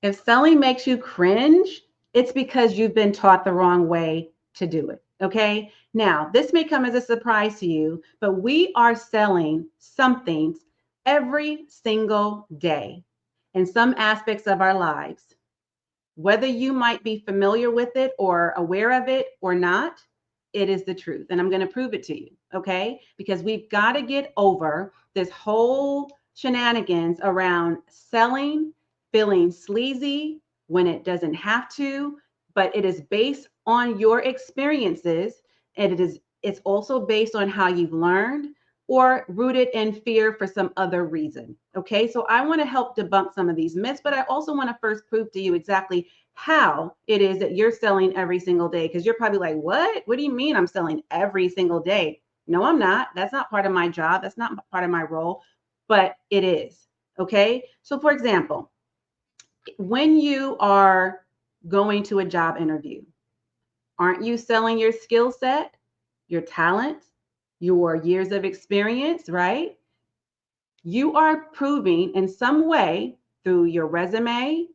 If selling makes you cringe, it's because you've been taught the wrong way to do it. Okay. Now, this may come as a surprise to you, but we are selling something every single day in some aspects of our lives. Whether you might be familiar with it or aware of it or not, it is the truth. And I'm going to prove it to you. Okay. Because we've got to get over this whole shenanigans around selling, feeling sleazy when it doesn't have to, but it is based on your experiences, and it's also based on how you've learned or rooted in fear for some other reason. Okay, so I want to help debunk some of these myths, but I also want to first prove to you exactly how it is that you're selling every single day. Because you're probably like, what? What do you mean I'm selling every single day? No, I'm not. That's not part of my job. That's not part of my role, but it is. Okay, so for example, when you are going to a job interview, aren't you selling your skill set, your talent, your years of experience, right? You are proving in some way through your resume,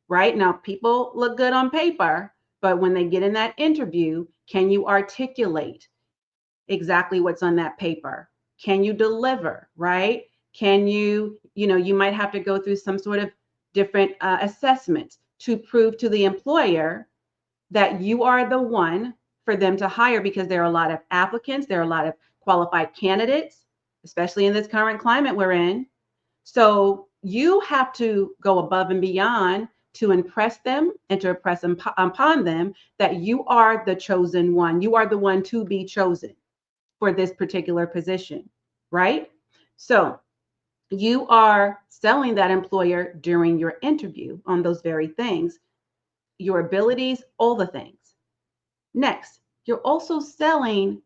right? Now, people look good on paper, but when they get in that interview, can you articulate exactly what's on that paper? Can you deliver, right? Can you, you might have to go through some sort of different assessments to prove to the employer that you are the one for them to hire, because there are a lot of applicants, there are a lot of qualified candidates, especially in this current climate we're in. So you have to go above and beyond to impress them and to impress upon them that you are the chosen one. You are the one to be chosen for this particular position, right? So you are selling that employer during your interview on those very things, your abilities, all the things. Next, you're also selling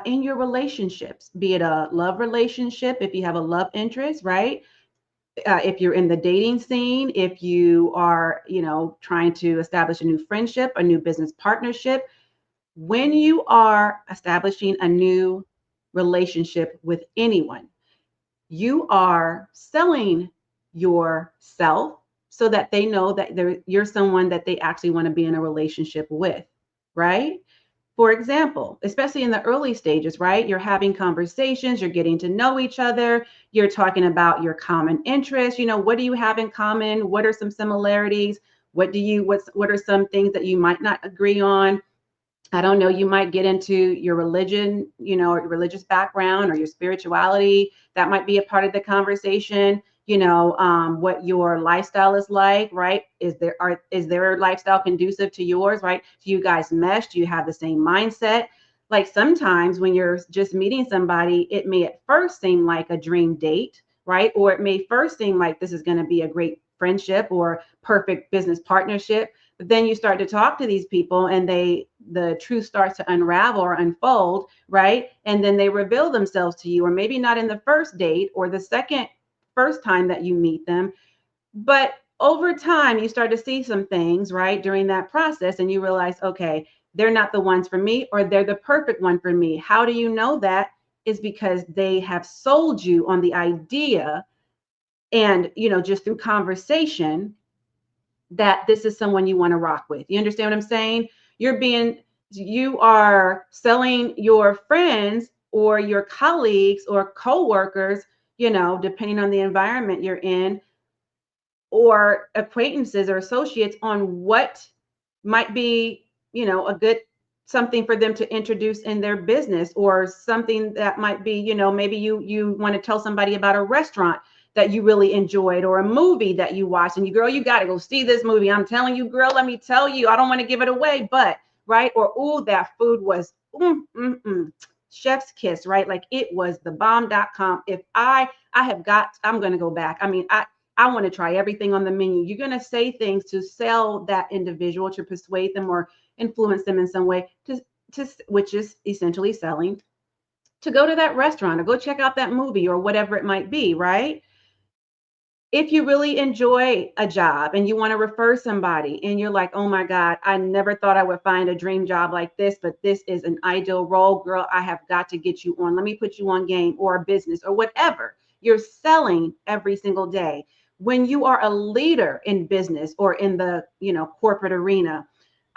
in your relationships, be it a love relationship, if you have a love interest, right? If you're in the dating scene, if you are, trying to establish a new friendship, a new business partnership, when you are establishing a new relationship with anyone, you are selling yourself so that they know that you're someone that they actually want to be in a relationship with, right? For example, especially in the early stages, right? You're having conversations, you're getting to know each other, you're talking about your common interests. What do you have in common? What are some similarities? What are some things that you might not agree on? I don't know, you might get into your religion, your religious background or your spirituality. That might be a part of the conversation. What your lifestyle is like, right? Is their lifestyle conducive to yours, right? Do you guys mesh? Do you have the same mindset? Like sometimes when you're just meeting somebody, it may at first seem like a dream date, right? Or it may first seem like this is going to be a great friendship or perfect business partnership. But then you start to talk to these people and the truth starts to unravel or unfold, right? And then they reveal themselves to you, or maybe not in the first date or the first time that you meet them, but over time you start to see some things, right, during that process, and you realize, okay, they're not the ones for me, or they're the perfect one for me. How do you know that? Is because they have sold you on the idea, and just through conversation, that this is someone you want to rock with. You understand what I'm saying? You are selling your friends or your colleagues or coworkers, depending on the environment you're in, or acquaintances or associates, on what might be, a good something for them to introduce in their business, or something that might be, maybe you want to tell somebody about a restaurant that you really enjoyed, or a movie that you watched, and you got to go see this movie. I'm telling you, girl, let me tell you, I don't want to give it away, but right, or oh, that food was chef's kiss, right? Like it was the bomb.com. If I'm going to go back. I mean, I want to try everything on the menu. You're going to say things to sell that individual, to persuade them or influence them in some way, which is essentially selling, to go to that restaurant or go check out that movie or whatever it might be, right? If you really enjoy a job and you want to refer somebody and you're like, oh my God, I never thought I would find a dream job like this, but this is an ideal role, girl, I have got to get you on. Let me put you on game, or a business or whatever. You're selling every single day. When you are a leader in business or in the, corporate arena,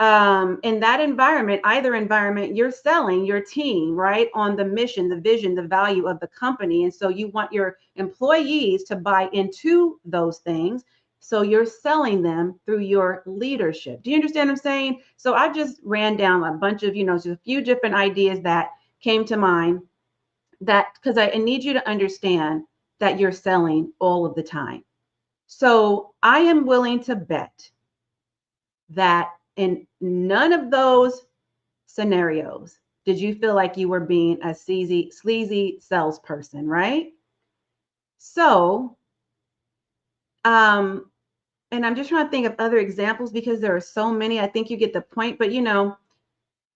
in that environment, either environment, you're selling your team, right, on the mission, the vision, the value of the company. And so you want your employees to buy into those things. So you're selling them through your leadership. Do you understand what I'm saying? So I just ran down a bunch of, just a few different ideas that came to mind, that because I need you to understand that you're selling all of the time. So I am willing to bet that in none of those scenarios did you feel like you were being a sleazy salesperson, right? So, and I'm just trying to think of other examples because there are so many. I think you get the point, but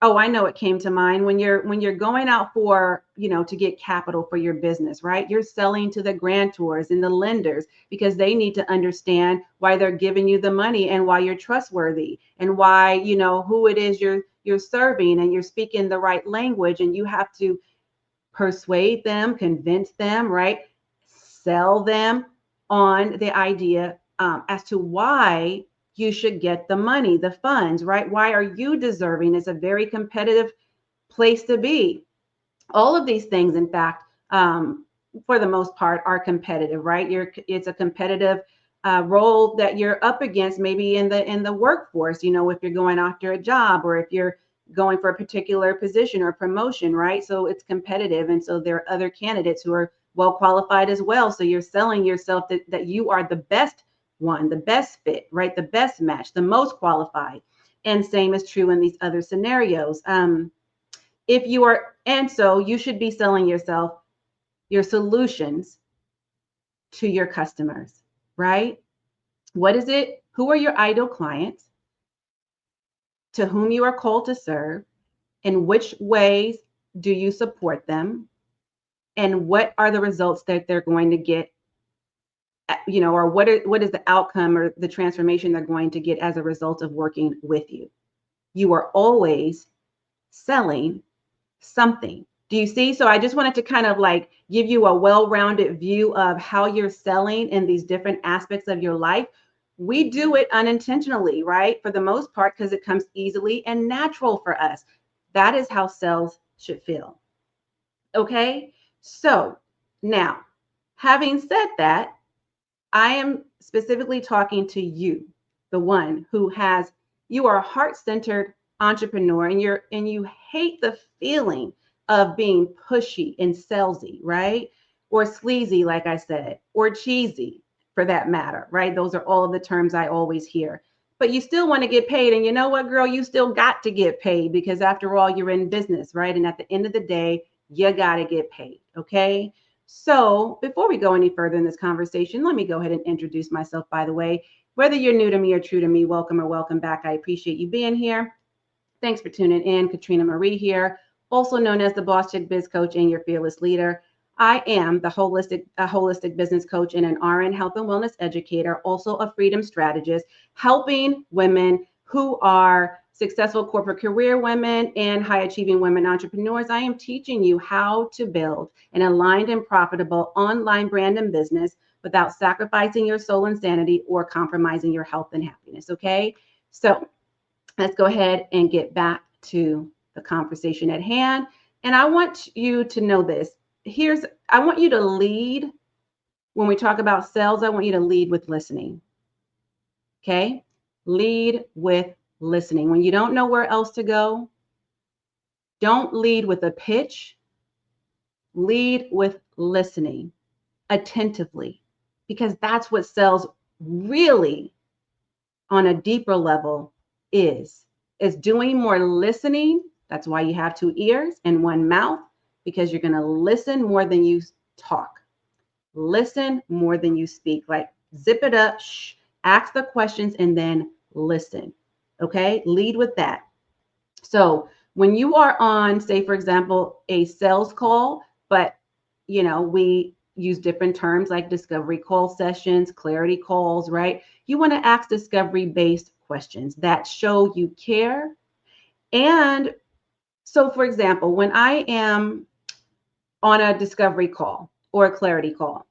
oh, I know it came to mind when you're going out for, to get capital for your business, right? You're selling to the grantors and the lenders because they need to understand why they're giving you the money and why you're trustworthy and why, who it is you're serving, and you're speaking the right language, and you have to persuade them, convince them, right? Sell them on the idea as to why you should get the money, the funds, right? Why are you deserving? It's a very competitive place to be. All of these things, in fact, for the most part, are competitive, right? It's a competitive role that you're up against, maybe in the workforce. If you're going after a job, or if you're going for a particular position or promotion, right? So it's competitive, and so there are other candidates who are well qualified as well. So you're selling yourself that you are the best one, the best fit, right? The best match, the most qualified. And same is true in these other scenarios. If you are, and so you should be selling yourself, your solutions to your customers, right? What is it? Who are your ideal clients? To whom you are called to serve? In which ways do you support them? And what are the results that they're going to get, or what is the outcome or the transformation they're going to get as a result of working with you? You are always selling something. Do you see? So I just wanted to kind of like give you a well-rounded view of how you're selling in these different aspects of your life. We do it unintentionally, right? For the most part, because it comes easily and natural for us. That is how sales should feel. Okay. So now, having said that, I am specifically talking to you, the one who you are a heart-centered entrepreneur, and you hate the feeling of being pushy and salesy, right? Or sleazy, like I said, or cheesy for that matter, right? Those are all of the terms I always hear. But you still want to get paid. And you know what, girl? You still got to get paid, because after all, you're in business, right? And at the end of the day, you got to get paid. Okay. So before we go any further in this conversation, let me go ahead and introduce myself, by the way. Whether you're new to me or true to me, welcome or welcome back. I appreciate you being here. Thanks for tuning in. Katrina Marie here, also known as the Boss Chick Biz Coach and your fearless leader. I am a holistic business coach and an RN health and wellness educator, also a freedom strategist, helping women who are successful corporate career women and high achieving women entrepreneurs. I am teaching you how to build an aligned and profitable online brand and business without sacrificing your soul and sanity or compromising your health and happiness. Okay. So let's go ahead and get back to the conversation at hand. And I want you to know this. I want you to lead. When we talk about sales, I want you to lead with listening. Okay? Lead with listening. When you don't know where else to go, don't lead with a pitch. Lead with listening attentively, because that's what sales really on a deeper level is doing more listening. That's why you have two ears and one mouth, because you're going to listen more than you talk. Listen more than you speak. Like, zip it up, ask the questions, and then listen. Okay? Lead with that. So when you are on, say, for example, a sales call, but we use different terms like discovery call sessions, clarity calls, right? You want to ask discovery-based questions that show you care. And so, for example, when I am on a discovery call or a clarity call,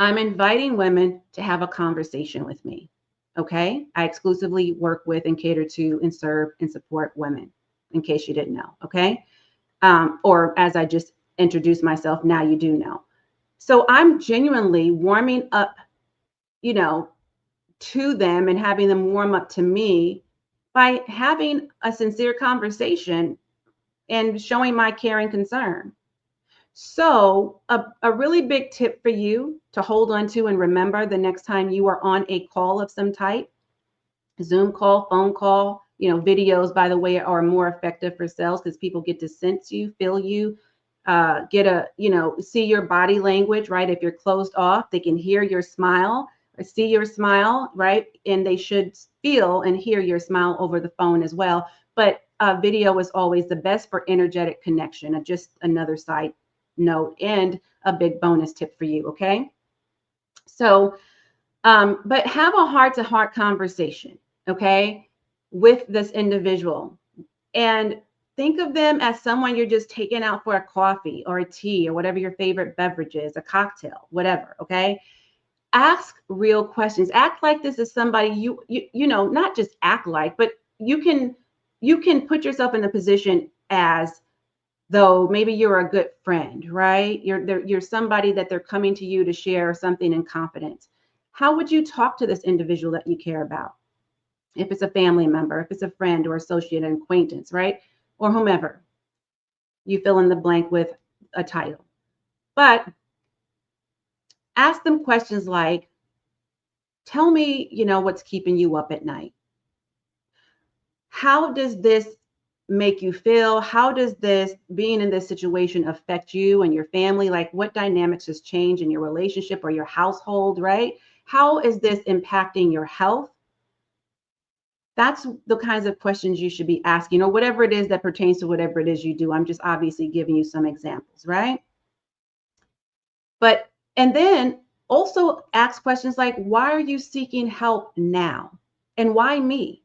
I'm inviting women to have a conversation with me. Okay. I exclusively work with and cater to and serve and support women, in case you didn't know. Okay. Or as I just introduced myself, now you do know. So I'm genuinely warming up, you know, to them and having them warm up to me by having a sincere conversation and showing my care and concern. So, a really big tip for you to hold on to and remember the next time you are on a call of some type, Zoom call, phone call, videos, by the way, are more effective for sales because people get to sense you, feel you, see your body language, right? If you're closed off, they can hear your smile or see your smile, right? And they should feel and hear your smile over the phone as well. But video is always the best for energetic connection. And just another side note and a big bonus tip for you, okay? So, but have a heart-to-heart conversation, okay, with this individual. And think of them as someone you're just taking out for a coffee or a tea or whatever your favorite beverage is, a cocktail, whatever, okay? Ask real questions. Act like this is somebody not just act like, but you can put yourself in a position as though maybe you're a good friend, right? You're somebody that they're coming to you to share something in confidence. How would you talk to this individual that you care about? If it's a family member, if it's a friend or associate and acquaintance, right? Or whomever. You fill in the blank with a title. But ask them questions like, tell me, what's keeping you up at night? How does this make you feel? How does this being in this situation affect you and your family? Like what dynamics has changed in your relationship or your household, right? How is this impacting your health? That's the kinds of questions you should be asking, or whatever it is that pertains to whatever it is you do. I'm just obviously giving you some examples, right? And then also ask questions like, why are you seeking help now? And why me?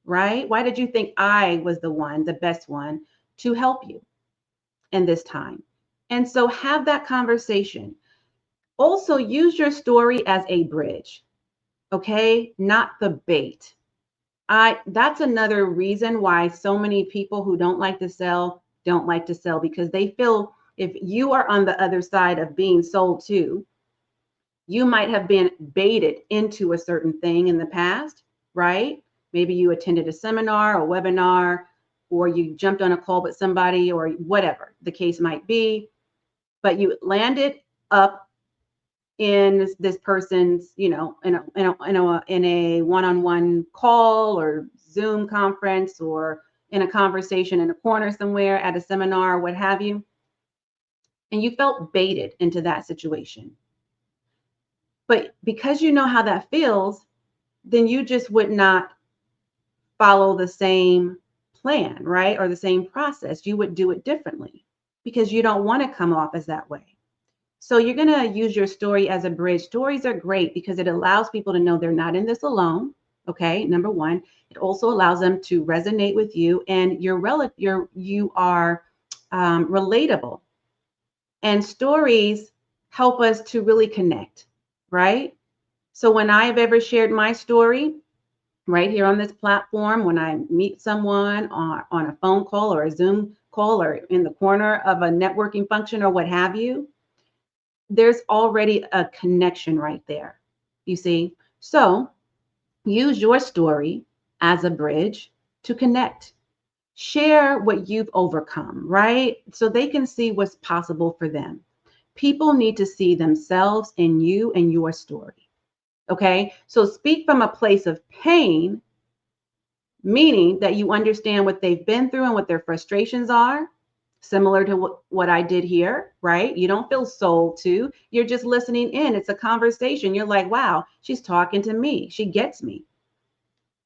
Right? Why did you think I was the best one to help you in this time? And so have that conversation. Also use your story as a bridge, okay? Not the bait. That's another reason why so many people who don't like to sell don't like to sell, because they feel if you are on the other side of being sold to, you might have been baited into a certain thing in the past, right? Maybe you attended a seminar or webinar, or you jumped on a call with somebody, or whatever the case might be, but you landed up in this person's, in a one-on-one call or Zoom conference, or in a conversation in a corner somewhere at a seminar or what have you, and you felt baited into that situation. But because you know how that feels, then you just would not follow the same plan, right? Or the same process. You would do it differently because you don't want to come off as that way. So you're going to use your story as a bridge. Stories are great because it allows people to know they're not in this alone. Okay, number one. It also allows them to resonate with you, and you are relatable. And stories help us to really connect, right? So when I've ever shared my story right here on this platform, when I meet someone on a phone call or a Zoom call or in the corner of a networking function or what have you, there's already a connection right there, you see? So use your story as a bridge to connect. Share what you've overcome, right? So they can see what's possible for them. People need to see themselves in you and your story. Okay, so speak from a place of pain, meaning that you understand what they've been through and what their frustrations are, similar to what I did here, right? You don't feel sold to, you're just listening in. It's a conversation. You're like, wow, she's talking to me. She gets me.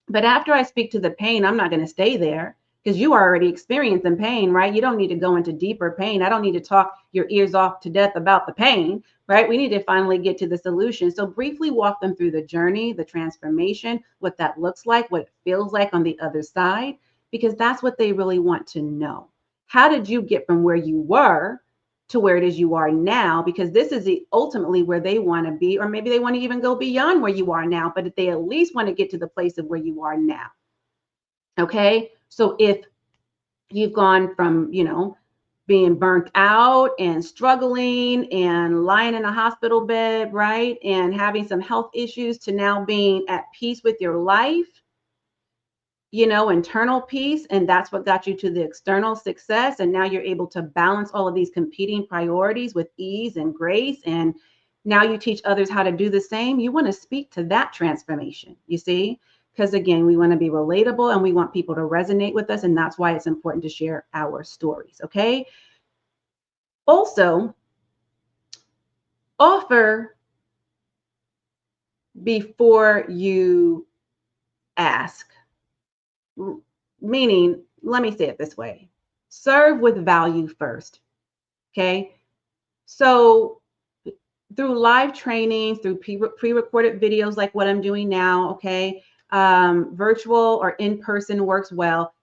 But after I speak to the pain, I'm not going to stay there because you are already experiencing pain, right? You don't need to go into deeper pain. I don't need to talk your ears off to death about the pain, right? We need to finally get to the solution. So briefly walk them through the journey, the transformation, what that looks like, what it feels like on the other side, because that's what they really want to know. How did you get from where you were to where it is you are now, because this is ultimately where they want to be, or maybe they want to even go beyond where you are now, but they at least want to get to the place of where you are now. Okay. So if you've gone from, being burnt out and struggling and lying in a hospital bed, right? And having some health issues to now being at peace with your life, internal peace. And that's what got you to the external success. And now you're able to balance all of these competing priorities with ease and grace. And now you teach others how to do the same. You want to speak to that transformation, you see? Because again, we want to be relatable and we want people to resonate with us. And that's why it's important to share our stories. Okay. Also, offer before you ask. Meaning, let me say it this way: serve with value first. Okay. So, through live trainings, through pre-recorded videos like what I'm doing now, okay, virtual or in person works well.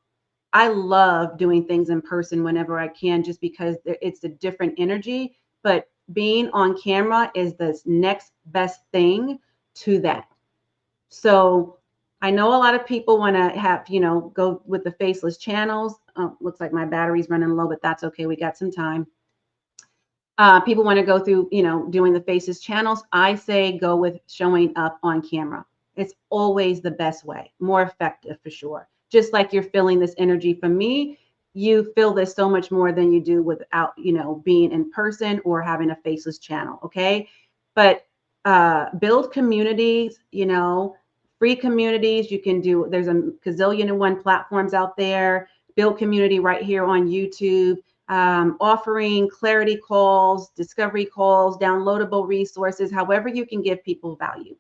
I love doing things in person whenever I can, just because it's a different energy. But being on camera is the next best thing to that. So I know a lot of people want to have, go with the faceless channels. Oh, looks like my battery's running low, but that's okay. We got some time. People want to go through, doing the faces channels. I say go with showing up on camera. It's always the best way, more effective for sure. Just like you're feeling this energy from me, you feel this so much more than you do without, being in person or having a faceless channel. Okay. But build communities, free communities. You can do, there's a gazillion and one platforms out there. Build community right here on YouTube. Offering clarity calls, discovery calls, downloadable resources, however you can give people value.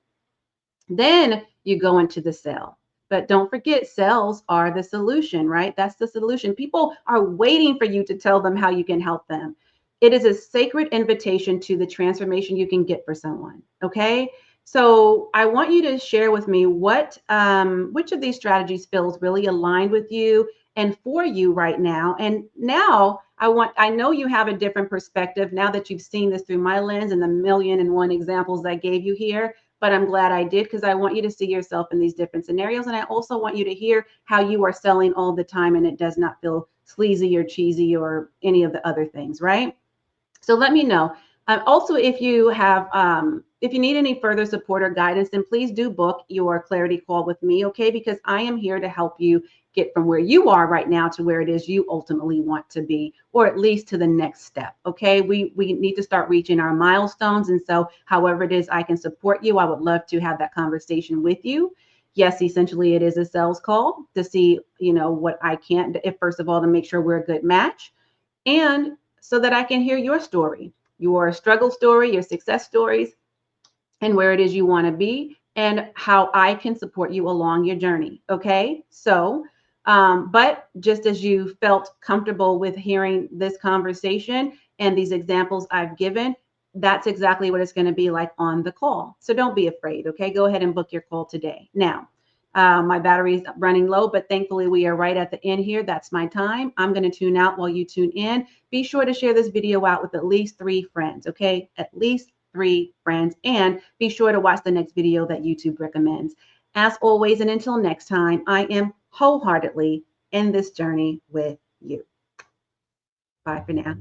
Then you go into the sell. But don't forget, sales are the solution, right? That's the solution. People are waiting for you to tell them how you can help them. It is a sacred invitation to the transformation you can get for someone. Okay. So I want you to share with me which of these strategies feels really aligned with you and for you right now. And now I know you have a different perspective now that you've seen this through my lens and the 1,000,001 examples I gave you here. But I'm glad I did, because I want you to see yourself in these different scenarios. And I also want you to hear how you are selling all the time and it does not feel sleazy or cheesy or any of the other things, right? So let me know. Also, if you need any further support or guidance, then please do book your clarity call with me, okay? Because I am here to help you get from where you are right now to where it is you ultimately want to be, or at least to the next step, okay? We need to start reaching our milestones. And so however it is I can support you, I would love to have that conversation with you. Yes, essentially it is a sales call to see, what I can, if first of all, to make sure we're a good match. And so that I can hear your story, your struggle story, your success stories, and where it is you want to be, and how I can support you along your journey. Okay. So, but just as you felt comfortable with hearing this conversation and these examples I've given, that's exactly what it's going to be like on the call. So don't be afraid. Okay. Go ahead and book your call today. Now, my battery is running low, but thankfully we are right at the end here. That's my time. I'm going to tune out while you tune in. Be sure to share this video out with at least 3 friends, okay? At least 3 friends. And be sure to watch the next video that YouTube recommends. As always, and until next time, I am wholeheartedly in this journey with you. Bye for now.